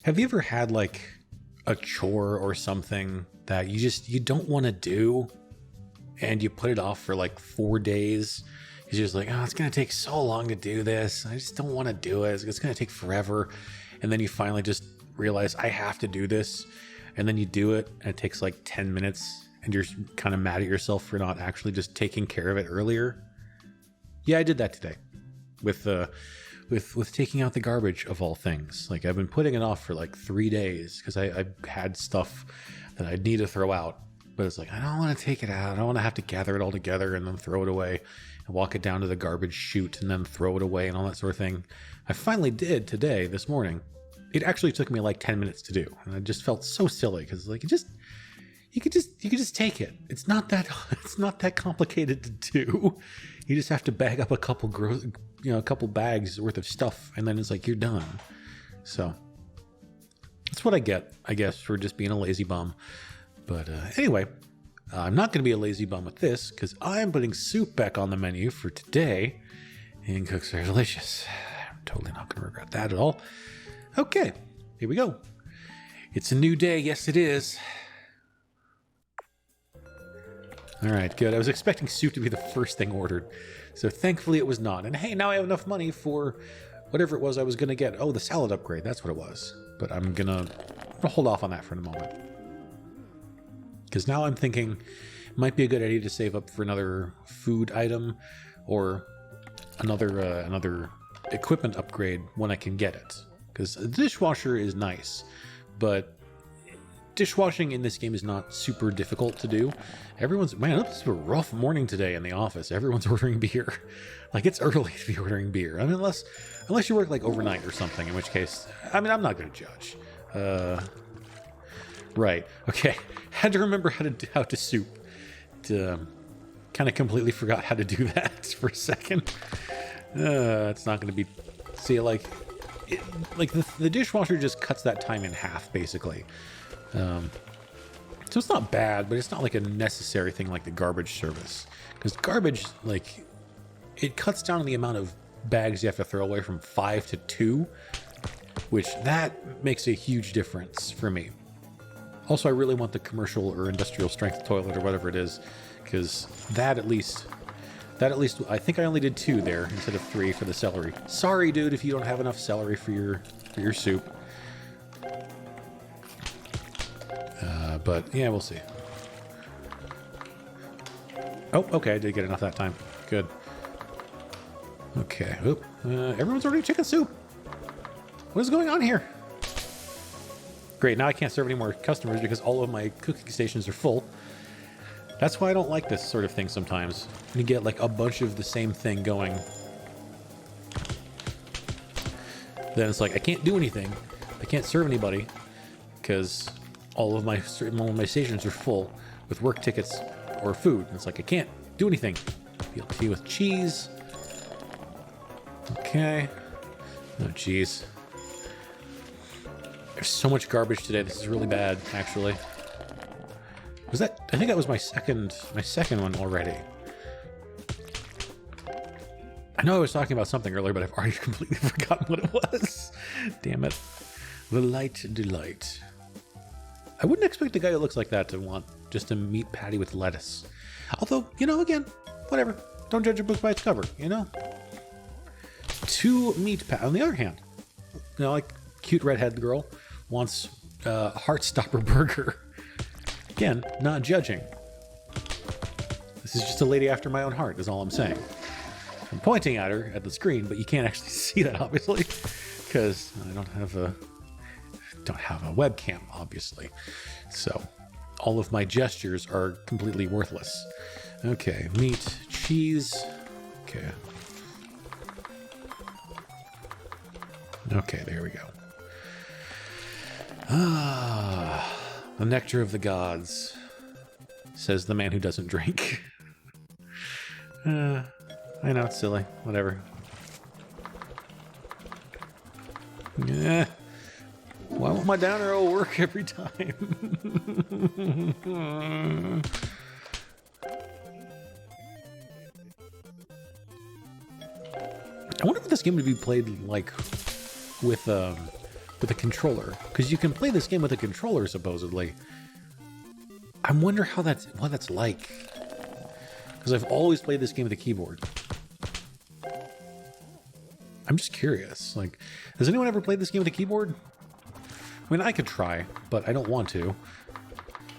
Have you ever had like a chore or something that you don't want to do and you put it off for like 4 days? You're just like, oh, it's going to take so long to do this. I just don't want to do it. It's going to take forever. And then you finally just realize I have to do this. And then you do it and it takes like 10 minutes and you're kind of mad at yourself for not actually just taking care of it earlier. Yeah, I did that today with taking out the garbage of all things. Like I've been putting it off for like 3 days because I had stuff that I'd need to throw out, but it's like, I don't want to take it out. I don't want to have to gather it all together and then throw it away and walk it down to the garbage chute and then throw it away and all that sort of thing. I finally did today, this morning. It actually took me like 10 minutes to do. And I just felt so silly because like, you could just take it. It's not that complicated to do. You just have to bag up a couple bags worth of stuff, and then it's like you're done. So that's what I get, I guess, for just being a lazy bum. But anyway, I'm not going to be a lazy bum with this because I'm putting soup back on the menu for today, and cooks are delicious. I'm totally not going to regret that at all. Okay, here we go. It's a new day. Yes, it is. All right, good. I was expecting soup to be the first thing ordered, so thankfully it was not. And hey, now I have enough money for whatever it was I was going to get. Oh, the salad upgrade. That's what it was. But I'm going to hold off on that for a moment. Because now I'm thinking it might be a good idea to save up for another food item or another equipment upgrade when I can get it. Because the dishwasher is nice, but dishwashing in this game is not super difficult to do. Man, this is a rough morning today in the office. Everyone's ordering beer. Like, it's early to be ordering beer. I mean, unless you work like overnight or something, in which case, I mean, I'm not going to judge. Right. Okay. Had to remember how to soup. Kind of completely forgot how to do that for a second. It's not going to be... See, like the dishwasher just cuts that time in half, basically. So it's not bad, but it's not like a necessary thing like the garbage service. Because garbage, like, it cuts down on the amount of bags you have to throw away from 5 to 2, which that makes a huge difference for me. Also, I really want the commercial or industrial strength toilet or whatever it is, because that at least, I think I only did 2 there instead of 3 for the celery. Sorry, dude, if you don't have enough celery for your soup. But yeah, we'll see. Oh, okay, I did get enough that time. Good. Okay. Oop. Everyone's ordering chicken soup. What is going on here? Great, now I can't serve any more customers because all of my cooking stations are full. That's why I don't like this sort of thing sometimes. You get like a bunch of the same thing going. Then it's like, I can't do anything. I can't serve anybody because all of my stations are full with work tickets or food. And it's like, I can't do anything. BLT with cheese. Okay. No cheese. There's so much garbage today. This is really bad, actually. Was that? I think that was my second one already. I know I was talking about something earlier, but I've already completely forgotten what it was. Damn it. The light delight. I wouldn't expect a guy who looks like that to want just a meat patty with lettuce. Although, you know, again, whatever. Don't judge a book by its cover, you know? 2 meat patties. On the other hand, you know, like cute redhead girl wants a Heartstopper burger. Again, not judging. This is just a lady after my own heart, is all I'm saying. I'm pointing at her at the screen, but you can't actually see that, obviously, because I don't have a webcam, obviously. So all of my gestures are completely worthless. Okay, meat, cheese. Okay. Okay, there we go. Ah, the nectar of the gods, says the man who doesn't drink. I know, it's silly. Whatever. Yeah. Why won't my down arrow work every time? I wonder if this game would be played like with with a controller, because you can play this game with a controller supposedly. I wonder what that's like, because I've always played this game with a keyboard. I'm just curious. Like, has anyone ever played this game with a keyboard? I mean, I could try, but I don't want to.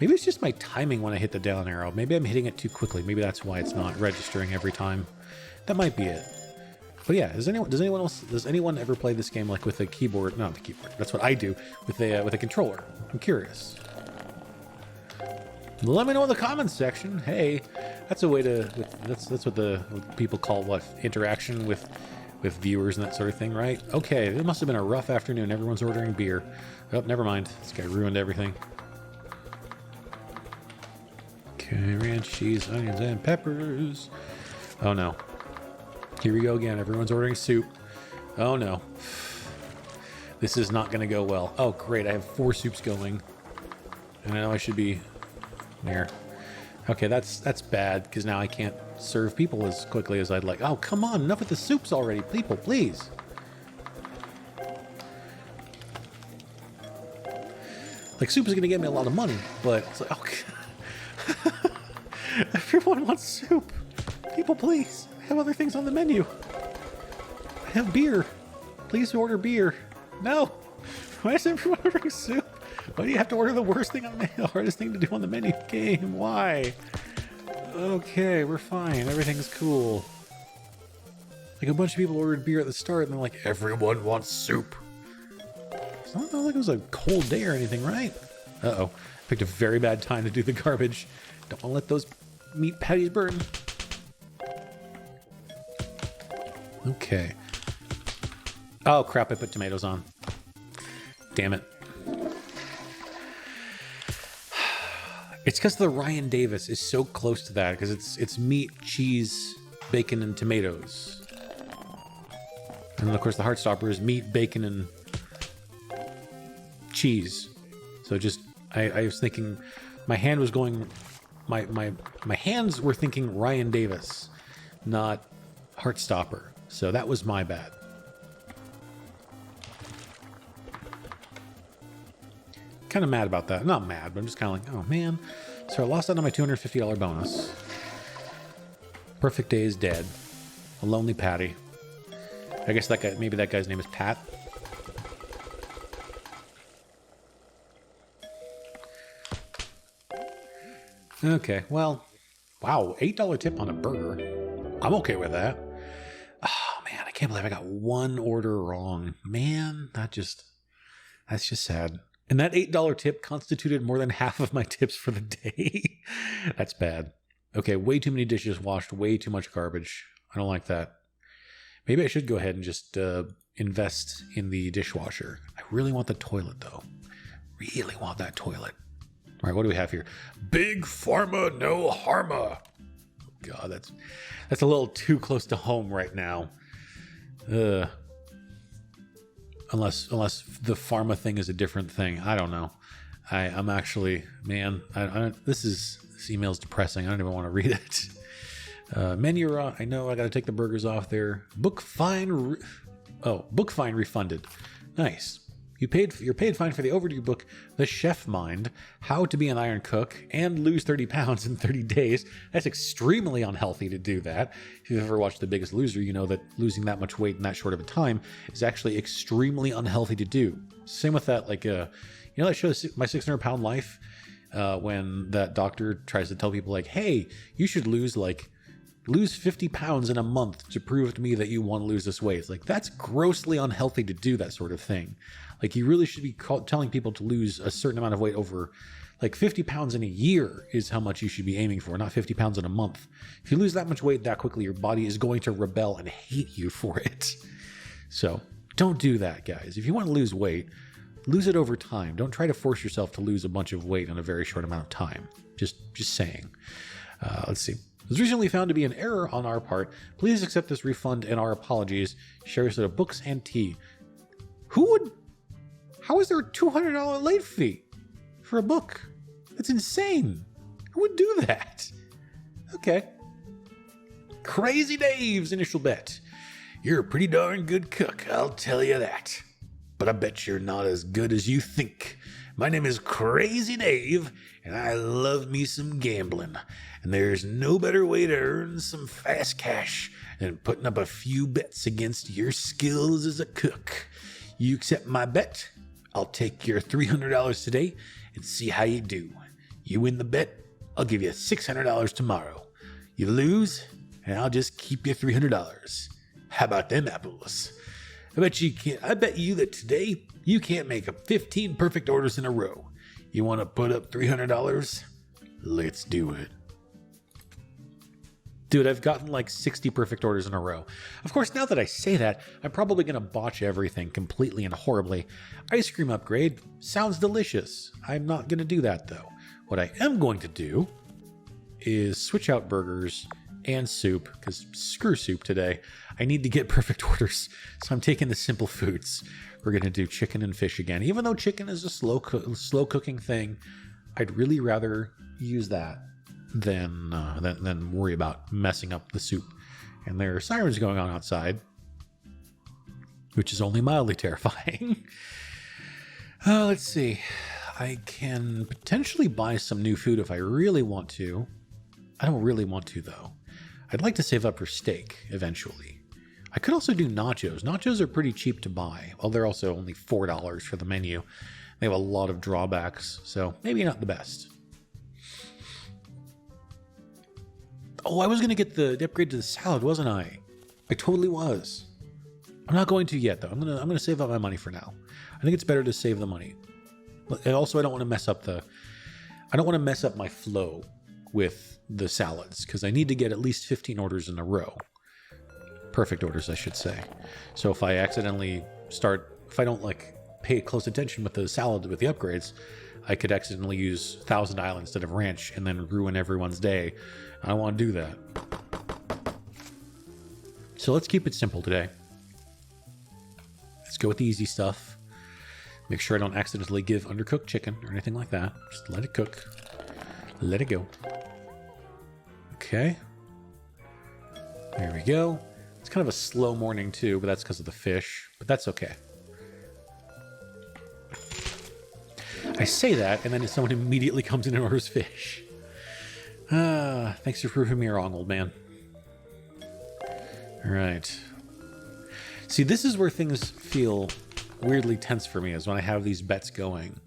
Maybe it's just my timing when I hit the down arrow. Maybe I'm hitting it too quickly. Maybe that's why it's not registering every time. That might be it. But yeah, does anyone ever play this game like with a keyboard? Not the keyboard. That's what I do with a controller. I'm curious. Let me know in the comments section. Hey, that's a way to. That's what people call what interaction with viewers and that sort of thing, right? Okay, it must have been a rough afternoon. Everyone's ordering beer. Oh, never mind. This guy ruined everything. Okay, ranch, cheese, onions, and peppers. Oh no. Here we go again. Everyone's ordering soup. Oh no. This is not going to go well. Oh great, I have 4 soups going. And I know I should be there. Okay, that's bad, because now I can't serve people as quickly as I'd like. Oh, come on, enough with the soups already. People, please. Like, soup is going to get me a lot of money, but it's like, okay. Everyone wants soup. People, please. I have other things on the menu. I have beer. Please order beer. No. Why is everyone ordering soup? Why do you have to order the worst thing on the menu? The hardest thing to do on the menu game? Why? Okay, we're fine. Everything's cool. Like, a bunch of people ordered beer at the start, and they're like, everyone wants soup. It's not like it was a cold day or anything, right? Uh-oh. Picked a very bad time to do the garbage. Don't want to let those meat patties burn. Okay. Oh, crap, I put tomatoes on. Damn it. It's because the Ryan Davis is so close to that, because it's meat, cheese, bacon, and tomatoes. And then, of course, the Heartstopper is meat, bacon, and cheese. So just, I was thinking, my hand was going, my hands were thinking Ryan Davis, not Heartstopper. So that was my bad. Kind of mad about that. Not mad, but I'm just kind of like, oh man. So I lost out on my $250 bonus. Perfect Day is dead. A lonely Patty. I guess that guy, maybe that guy's name is Pat. Okay, well, wow, $8 tip on a burger. I'm okay with that. Oh man, I can't believe I got one order wrong. Man, that's just sad. And that $8 tip constituted more than half of my tips for the day. That's bad. Okay, way too many dishes washed, way too much garbage. I don't like that. Maybe I should go ahead and just invest in the dishwasher. I really want the toilet, though. Really want that toilet. All right, what do we have here? Big Pharma, no harma. Oh, God, that's a little too close to home right now. Unless the pharma thing is a different thing. I don't know. I'm actually, man, this email's depressing. I don't even want to read it. Menu, I know I got to take the burgers off there. Book fine. Book fine refunded. Nice. You're paid fine for the overdue book, The Chef Mind, How to Be an Iron Cook and Lose 30 Pounds in 30 Days. That's extremely unhealthy to do that. If you've ever watched The Biggest Loser, you know that losing that much weight in that short of a time is actually extremely unhealthy to do. Same with that, like, you know that show, My 600-Pound Life? When that doctor tries to tell people, like, hey, you should lose 50 pounds in a month to prove to me that you want to lose this weight. It's like, that's grossly unhealthy to do that sort of thing. Like, you really should be telling people to lose a certain amount of weight over, like, 50 pounds in a year is how much you should be aiming for, not 50 pounds in a month. If you lose that much weight that quickly, your body is going to rebel and hate you for it. So don't do that, guys. If you want to lose weight, lose it over time. Don't try to force yourself to lose a bunch of weight in a very short amount of time. Just saying. Let's see. It was recently found to be an error on our part. Please accept this refund and our apologies. Shares of books and tea. How is there a $200 late fee for a book? That's insane. Who would do that? Okay. Crazy Dave's initial bet. You're a pretty darn good cook, I'll tell you that. but I bet you're not as good as you think. My name is Crazy Dave, and I love me some gambling. And there's no better way to earn some fast cash than putting up a few bets against your skills as a cook. You accept my bet? I'll take your $300 today and see how you do. You win the bet, I'll give you $600 tomorrow. You lose, and I'll just keep your $300. How about them apples? I bet you that today you can't make 15 perfect orders in a row. You want to put up $300? Let's do it. Dude, I've gotten like 60 perfect orders in a row. Of course, now that I say that, I'm probably going to botch everything completely and horribly. Ice cream upgrade sounds delicious. I'm not going to do that though. What I am going to do is switch out burgers and soup, because screw soup today. I need to get perfect orders, so I'm taking the simple foods. We're going to do chicken and fish again. Even though chicken is a slow cooking thing, I'd really rather use that than worry about messing up the soup. And there are sirens going on outside, which is only mildly terrifying. Let's see. I can potentially buy some new food if I really want to. I don't really want to, though. I'd like to save up for steak eventually. I could also do nachos. Nachos are pretty cheap to buy. Well, they're also only $4 for the menu. They have a lot of drawbacks, so maybe not the best. Oh, I was going to get the upgrade to the salad, wasn't I? I totally was. I'm not going to yet, though. I'm going to save up my money for now. I think it's better to save the money. And also, I don't want to mess up my flow with the salads, because I need to get at least 15 orders in a row. Perfect orders, I should say. So if I don't pay close attention with the salad with the upgrades, I could accidentally use Thousand Island instead of Ranch and then ruin everyone's day. I don't want to do that. So let's keep it simple today. Let's go with the easy stuff. Make sure I don't accidentally give undercooked chicken or anything like that. Just let it cook. Let it go. Okay. There we go. It's kind of a slow morning too, but that's because of the fish. But that's okay. I say that, and then someone immediately comes in and orders fish. Thanks for proving me wrong, old man. All right. See, this is where things feel weirdly tense for me, is when I have these bets going.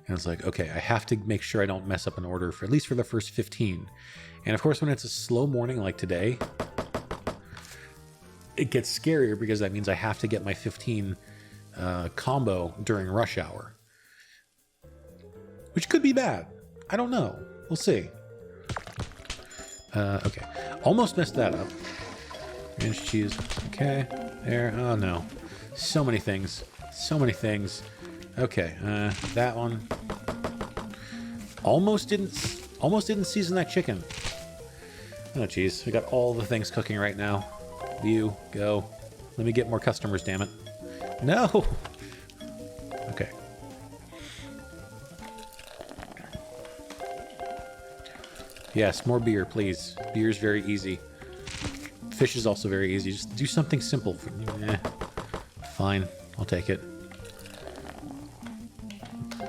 And it's like, okay, I have to make sure I don't mess up an order for at least for the first 15. And of course, when it's a slow morning like today, it gets scarier because that means I have to get my 15 combo during rush hour. Which could be bad. I don't know. We'll see. Okay. Almost messed that up. Ranch cheese. Okay. There. Oh, no. So many things. So many things. Okay. That one. Almost didn't season that chicken. Oh, jeez. We got all the things cooking right now. You, go. Let me get more customers, damn it. No! Okay. Yes, more beer, please. Beer's very easy. Fish is also very easy. Just do something simple. Fine. I'll take it.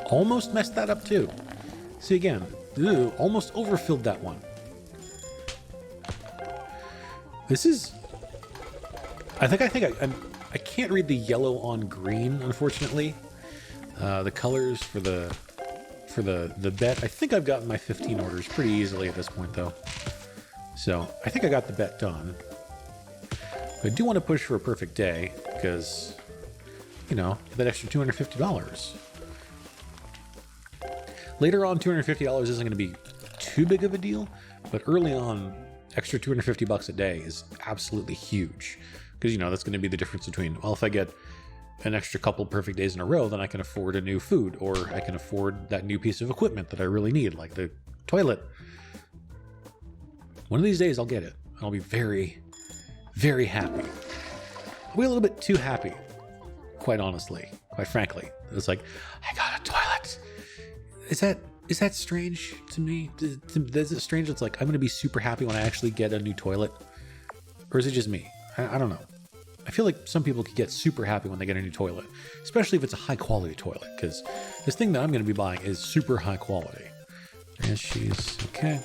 Almost messed that up, too. See, again. Ew, almost overfilled that one. This is... I can't read the yellow on green, unfortunately. The colors for the bet. I think I've gotten my 15 orders pretty easily at this point, though. So I think I got the bet done. But I do want to push for a perfect day because, you know, that extra $250. Later on, $250 isn't going to be too big of a deal, but early on, extra $250 a day is absolutely huge. Because, you know, that's going to be the difference between, well, if I get an extra couple perfect days in a row, then I can afford a new food, or I can afford that new piece of equipment that I really need, like the toilet. One of these days I'll get it. I'll be very, very happy. I'll be a little bit too happy, quite honestly, quite frankly. It's like, I got a toilet. Is that strange to me? Is it strange? It's like, I'm going to be super happy when I actually get a new toilet? Or is it just me? I don't know. I feel like some people could get super happy when they get a new toilet, especially if it's a high quality toilet, because this thing that I'm going to be buying is super high quality. And she's okay.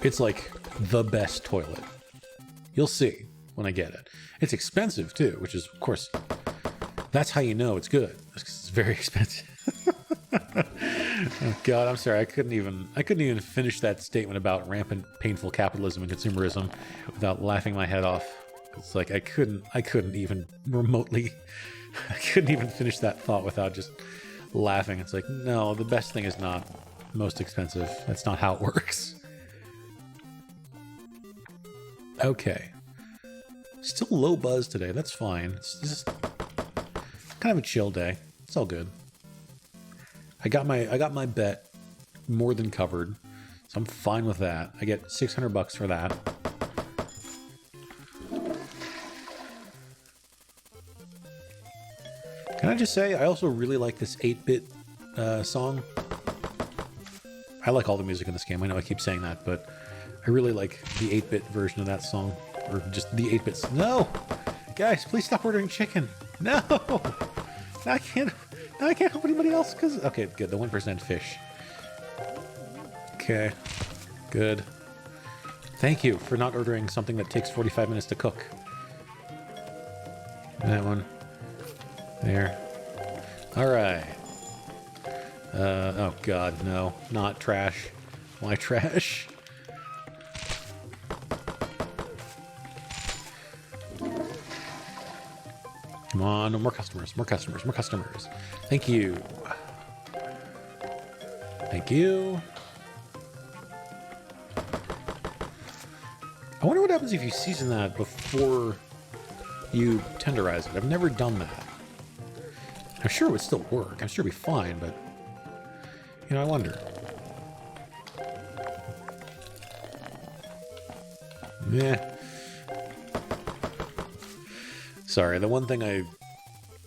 It's like the best toilet. You'll see when I get it. It's expensive too, which is, of course, that's how you know it's good. It's very expensive. Oh God, I'm sorry. I couldn't even finish that statement about rampant, painful capitalism and consumerism without laughing my head off. It's like I couldn't even remotely, I couldn't even finish that thought without just laughing. It's like, no, the best thing is not most expensive. That's not how it works. Okay. Still low buzz today. That's fine. It's just kind of a chill day. It's all good. I got my bet more than covered, so I'm fine with that. I get $600 for that. Can I just say, I also really like this 8-bit song. I like all the music in this game. I know I keep saying that, but I really like the 8-bit version of that song. Or just the 8-bits. No! Guys, please stop ordering chicken. No! I can't help anybody else because... Okay, good. The 1% fish. Okay. Good. Thank you for not ordering something that takes 45 minutes to cook. That one. There. Alright. Oh God, no. Not trash. Why trash? Come on, no more customers, more customers, more customers. Thank you. Thank you. I wonder what happens if you season that before you tenderize it. I've never done that. I'm sure it would still work. I'm sure it'd be fine, but... You know, I wonder. Yeah. Sorry, the one thing I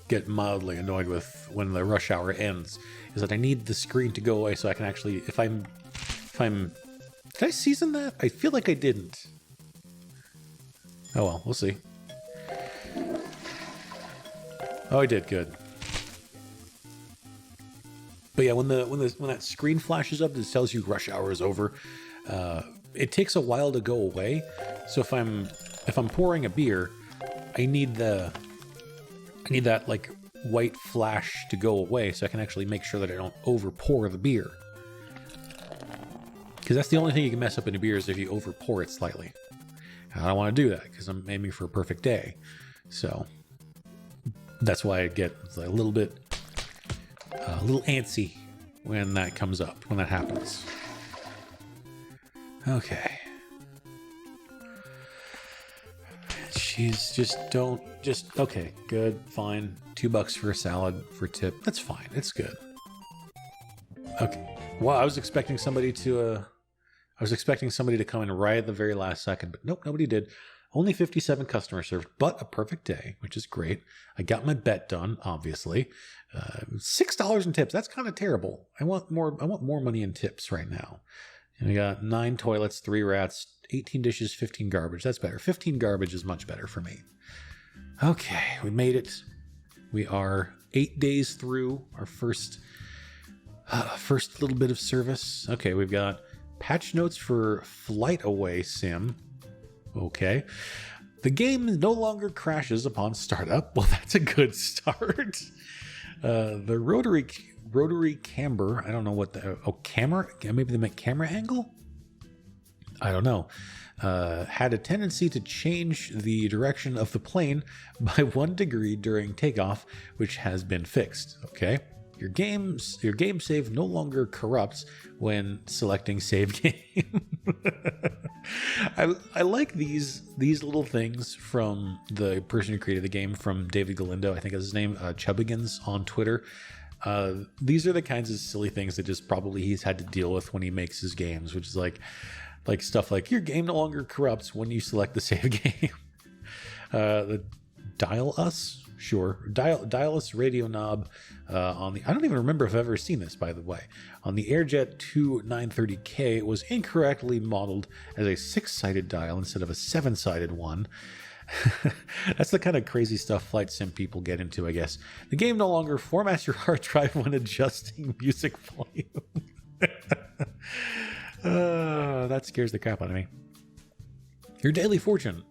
get mildly annoyed with when the rush hour ends is that I need the screen to go away so I can actually... If I'm... Did I season that? I feel like I didn't. Oh well, we'll see. Oh, I did. Good. But yeah, when that screen flashes up that tells you rush hour is over, it takes a while to go away. So if I'm pouring a beer, I need that like white flash to go away so I can actually make sure that I don't over pour the beer. Because that's the only thing you can mess up in a beer is if you over pour it slightly. I don't want to do that because I'm aiming for a perfect day. So that's why I get a little antsy when that comes up, when that happens. Okay. She's okay, good, fine. $2 for a salad for tip. That's fine. It's good. Okay. Well, I was expecting somebody to come in right at the very last second, but nope, nobody did. Only 57 customers served, but a perfect day, which is great. I got my bet done, obviously. $6 in tips. That's kind of terrible. I want more money in tips right now. And we got 9 toilets, 3 rats, 18 dishes, 15 garbage. That's better. 15 garbage is much better for me. Okay, we made it. We are 8 days through our first little bit of service. Okay, we've got patch notes for Flight Away Sim. Okay. The game no longer crashes upon startup. Well, that's a good start. The rotary camber, I don't know what camera, maybe they meant camera angle? I don't know. Had a tendency to change the direction of the plane by 1 degree during takeoff, which has been fixed. Okay. Your game save no longer corrupts when selecting save game. I like these little things from the person who created the game, from David Galindo, I think is his name, Chubbigans on Twitter. These are the kinds of silly things that just probably he's had to deal with when he makes his games, which is like stuff like your game no longer corrupts when you select the save game. The dial us. Sure. Dial us radio knob on the... I don't even remember if I've ever seen this, by the way. On the Airjet 2 930K, it was incorrectly modeled as a 6-sided dial instead of a 7-sided one. That's the kind of crazy stuff flight sim people get into, I guess. The game no longer formats your hard drive when adjusting music volume. That scares the crap out of me. Your daily fortune.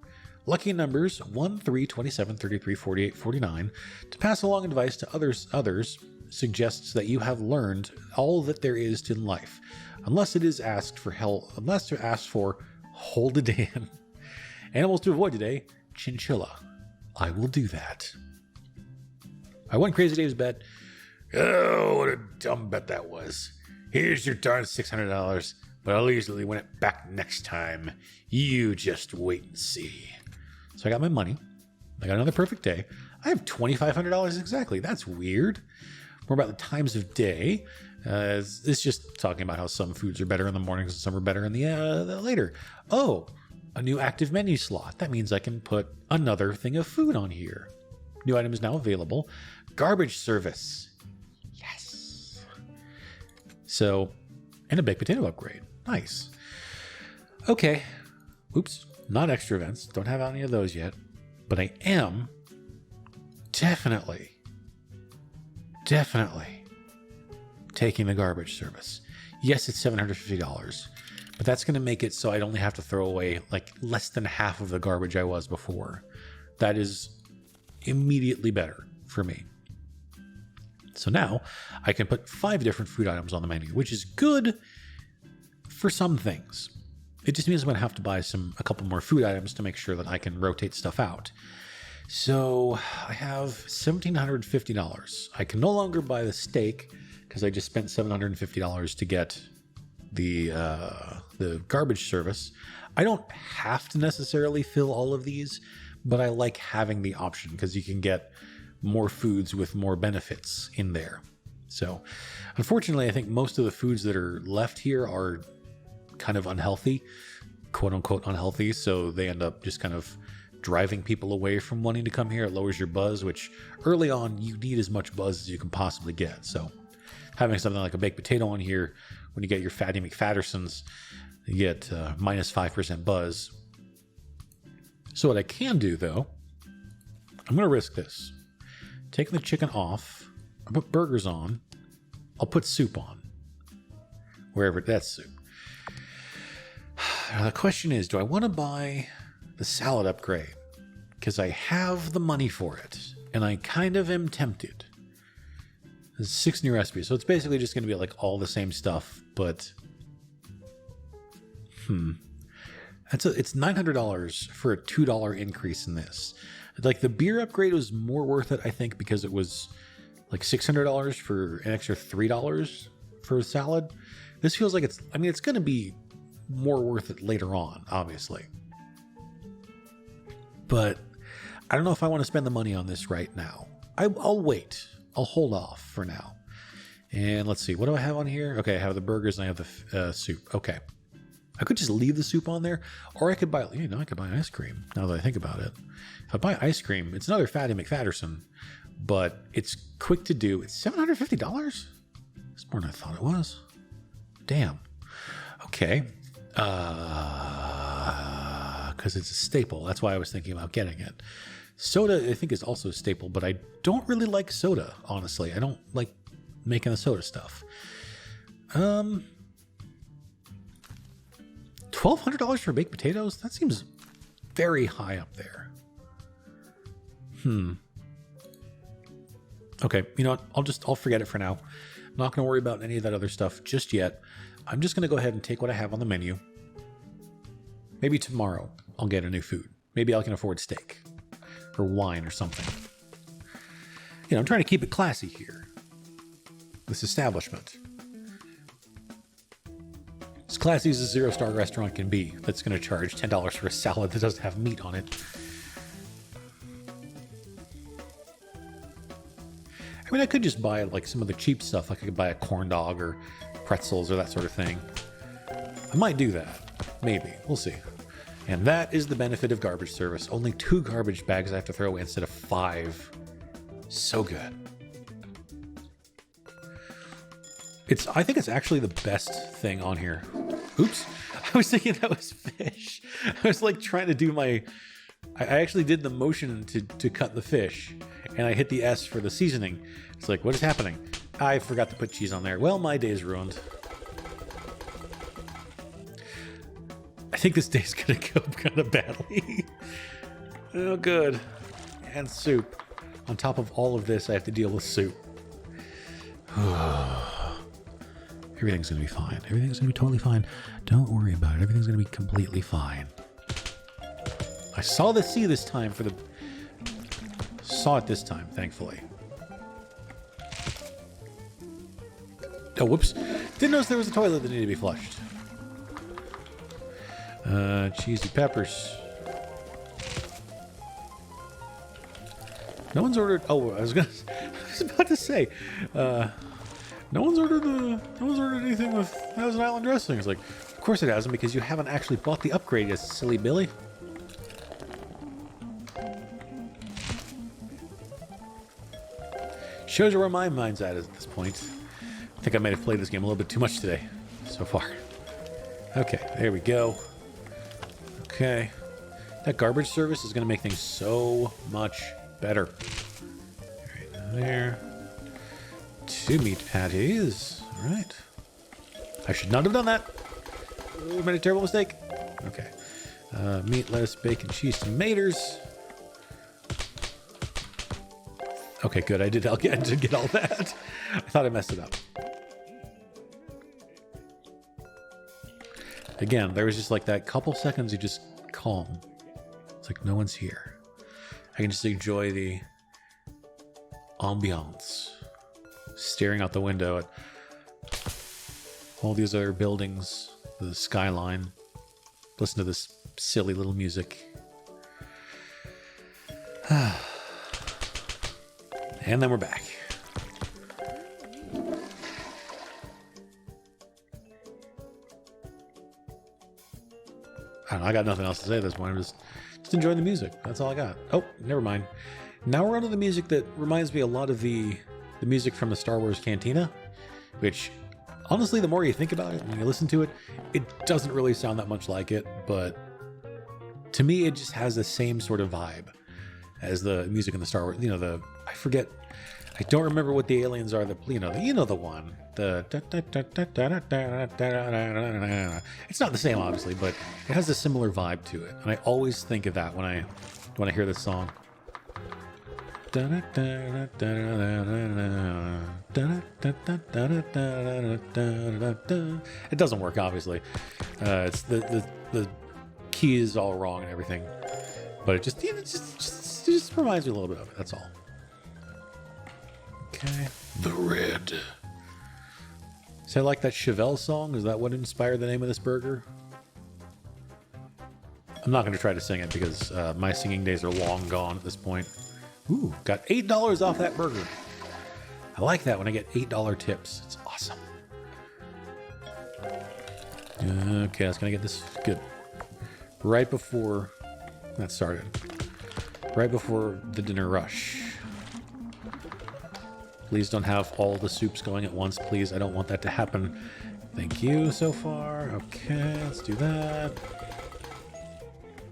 Lucky numbers 1, 3, 27, 33, 48, 49. To pass along advice to others suggests that you have learned all that there is to life. Unless it is asked for hold it in. Animals to avoid today. Chinchilla. I will do that. I won Crazy Dave's bet. Oh, what a dumb bet that was. Here's your darn $600, but I'll easily win it back next time. You just wait and see. So I got my money. I got another perfect day. I have $2,500 exactly. That's weird. More about the times of day. It's just talking about how some foods are better in the mornings and some are better in the later. Oh, a new active menu slot. That means I can put another thing of food on here. New item is now available. Garbage service. Yes. So, and a baked potato upgrade. Nice. Okay. Oops. Not extra events. Don't have any of those yet. But I am definitely taking the garbage service. Yes, it's $750. But that's going to make it so I'd only have to throw away like less than half of the garbage I was before. That is immediately better for me. So now I can put 5 different food items on the menu, which is good for some things. It just means I'm going to have to buy a couple more food items to make sure that I can rotate stuff out. So I have $1,750. I can no longer buy the steak because I just spent $750 to get the garbage service. I don't have to necessarily fill all of these, but I like having the option because you can get more foods with more benefits in there. So unfortunately, I think most of the foods that are left here are kind of unhealthy, quote unquote unhealthy. So they end up just kind of driving people away from wanting to come here. It lowers your buzz, which early on you need as much buzz as you can possibly get. So having something like a baked potato on here, when you get your Fatty McFattersons, you get minus 5% buzz. So what I can do though, I'm going to risk this. Taking the chicken off, I'll put burgers on, I'll put soup on. Wherever that's soup. Now the question is, do I want to buy the salad upgrade? Because I have the money for it, and I kind of am tempted. There's 6 new recipes, so it's basically just going to be like all the same stuff, but it's $900 for a $2 increase in this. Like the beer upgrade was more worth it, I think, because it was like $600 for an extra $3 for a salad. This feels like it's going to be more worth it later on, obviously. But I don't know if I want to spend the money on this right now. I'll wait. I'll hold off for now. And let's see. What do I have on here? Okay, I have the burgers and I have the soup. Okay. I could just leave the soup on there, or I could buy, I could buy ice cream, now that I think about it. If I buy ice cream, it's another Fatty McFatterson, but it's quick to do. It's $750? It's more than I thought it was. Damn. Okay. Because it's a staple. That's why I was thinking about getting it. Soda, I think, is also a staple, but I don't really like soda, honestly. I don't like making the soda stuff. $1,200 for baked potatoes? That seems very high up there. Okay, you know what? I'll forget it for now. I'm not going to worry about any of that other stuff just yet. I'm just going to go ahead and take what I have on the menu. Maybe tomorrow I'll get a new food. Maybe I can afford steak or wine or something. I'm trying to keep it classy here. This establishment. As classy as a 0-star restaurant can be, that's going to charge $10 for a salad that doesn't have meat on it. I mean, I could just buy like some of the cheap stuff. Like I could buy a corn dog or pretzels or that sort of thing. I might do that. Maybe. We'll see. And that is the benefit of garbage service. Only 2 garbage bags I have to throw away instead of 5. So good. I think it's actually the best thing on here. Oops. I was thinking that was fish. I was like trying to do my... I actually did the motion to cut the fish, and I hit the S for the seasoning. It's like, what is happening? I forgot to put cheese on there. Well, my day's ruined. I think this day's gonna go kind of badly. Oh, good. And soup. On top of all of this, I have to deal with soup. Everything's gonna be fine. Everything's gonna be totally fine. Don't worry about it. Everything's gonna be completely fine. I saw the sea this time for the... Saw it this time, thankfully. Oh, whoops. Didn't notice there was a toilet that needed to be flushed. Cheesy peppers. No one's ordered... Oh, I was about to say... No one's ordered anything with Thousand Island dressing. It's like, of course it hasn't, because you haven't actually bought the upgrade, you silly Billy. Shows you where my mind's at this point. I think I might have played this game a little bit too much today, so far. Okay, there we go. Okay. That garbage service is going to make things so much better. Right there. 2 meat patties. All right. I should not have done that. Oh, made a terrible mistake. Okay. Meat, lettuce, bacon, cheese, tomatoes. Okay, good. I did get all that. I thought I messed it up. Again, there was just like that couple seconds you just calm. It's like no one's here. I can just enjoy the ambiance. Staring out the window at all these other buildings, the skyline. Listen to this silly little music. And then we're back. I don't know, I got nothing else to say at this point. I'm just enjoying the music. That's all I got. Oh, never mind. Now we're on to the music that reminds me a lot of the music from the Star Wars Cantina, which, honestly, the more you think about it, when you listen to it, it doesn't really sound that much like it, but to me, it just has the same sort of vibe as the music in the Star Wars, I don't remember what the aliens are, the one. It's not the same, obviously, but it has a similar vibe to it, and I always think of that when I hear this song. It doesn't work, obviously. It's the key is all wrong and everything, but it just reminds me a little bit of it. That's all. Okay, the red. Is that like that Chevelle song? Is that what inspired the name of this burger? I'm not going to try to sing it because my singing days are long gone at this point. Ooh, got $8 off that burger. I like that when I get $8 tips. It's awesome. Okay, I was going to get this good. Right before that started. Right before the dinner rush. Please don't have all the soups going at once, please. I don't want that to happen. Thank you so far. Okay, let's do that.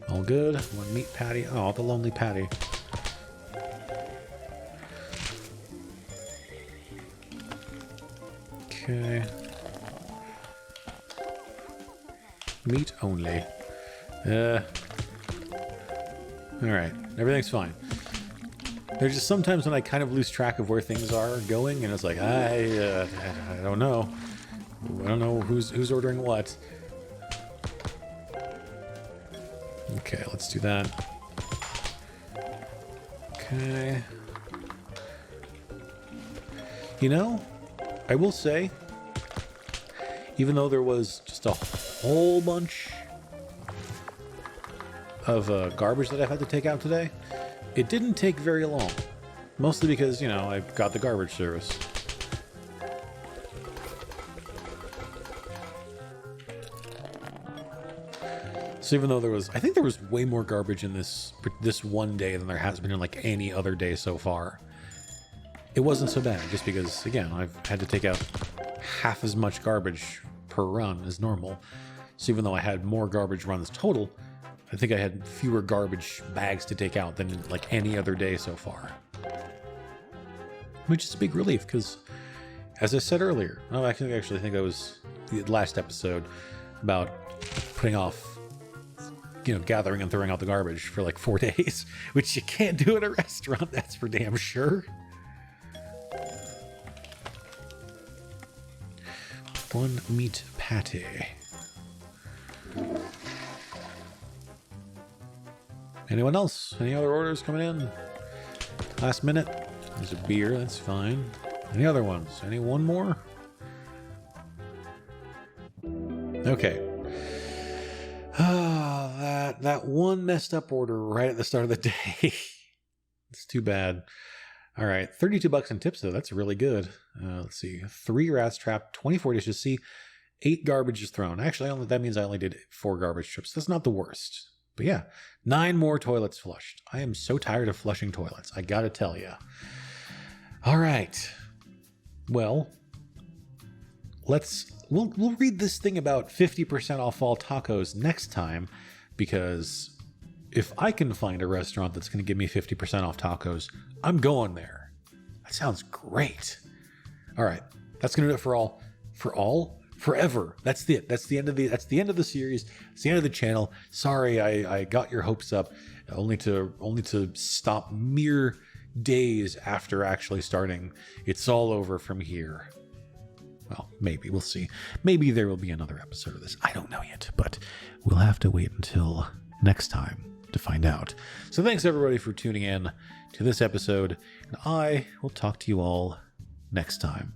All good. 1 meat patty. Oh, the lonely patty. Okay. Meat only. Alright, everything's fine. There's just sometimes when I kind of lose track of where things are going, and it's like, I don't know. I don't know who's ordering what. Okay, let's do that. Okay. You know, I will say, even though there was just a whole bunch of garbage that I've had to take out today, it didn't take very long. Mostly because, I got the garbage service. So even though I think there was way more garbage in this one day than there has been in like any other day so far. It wasn't so bad, just because, again, I've had to take out half as much garbage per run as normal. So even though I had more garbage runs total, I think I had fewer garbage bags to take out than like any other day so far. Which is a big relief because, as I said earlier, I actually think that was the last episode about putting off, gathering and throwing out the garbage for like 4 days, which you can't do at a restaurant, that's for damn sure. One meat patty. Anyone else? Any other orders coming in? Last minute? There's a beer, that's fine. Any other ones? Any one more? Okay. That one messed up order right at the start of the day. It's too bad. All right, $32 in tips though. That's really good. Let's see, 3 rats trapped, 24 dishes. See, 8 garbages thrown. Actually, that means I only did 4 garbage trips. That's not the worst. But yeah, 9 more toilets flushed. I am so tired of flushing toilets. I gotta tell you. All right. Well, we'll read this thing about 50% off all tacos next time, because if I can find a restaurant that's going to give me 50% off tacos, I'm going there. That sounds great. All right, that's going to do it forever. That's it. That's the end of the series. It's the end of the channel. Sorry, I got your hopes up, only to stop mere days after actually starting. It's all over from here. Well, maybe. We'll see. Maybe there will be another episode of this. I don't know yet, but we'll have to wait until next time to find out. So thanks everybody for tuning in to this episode, and I will talk to you all next time.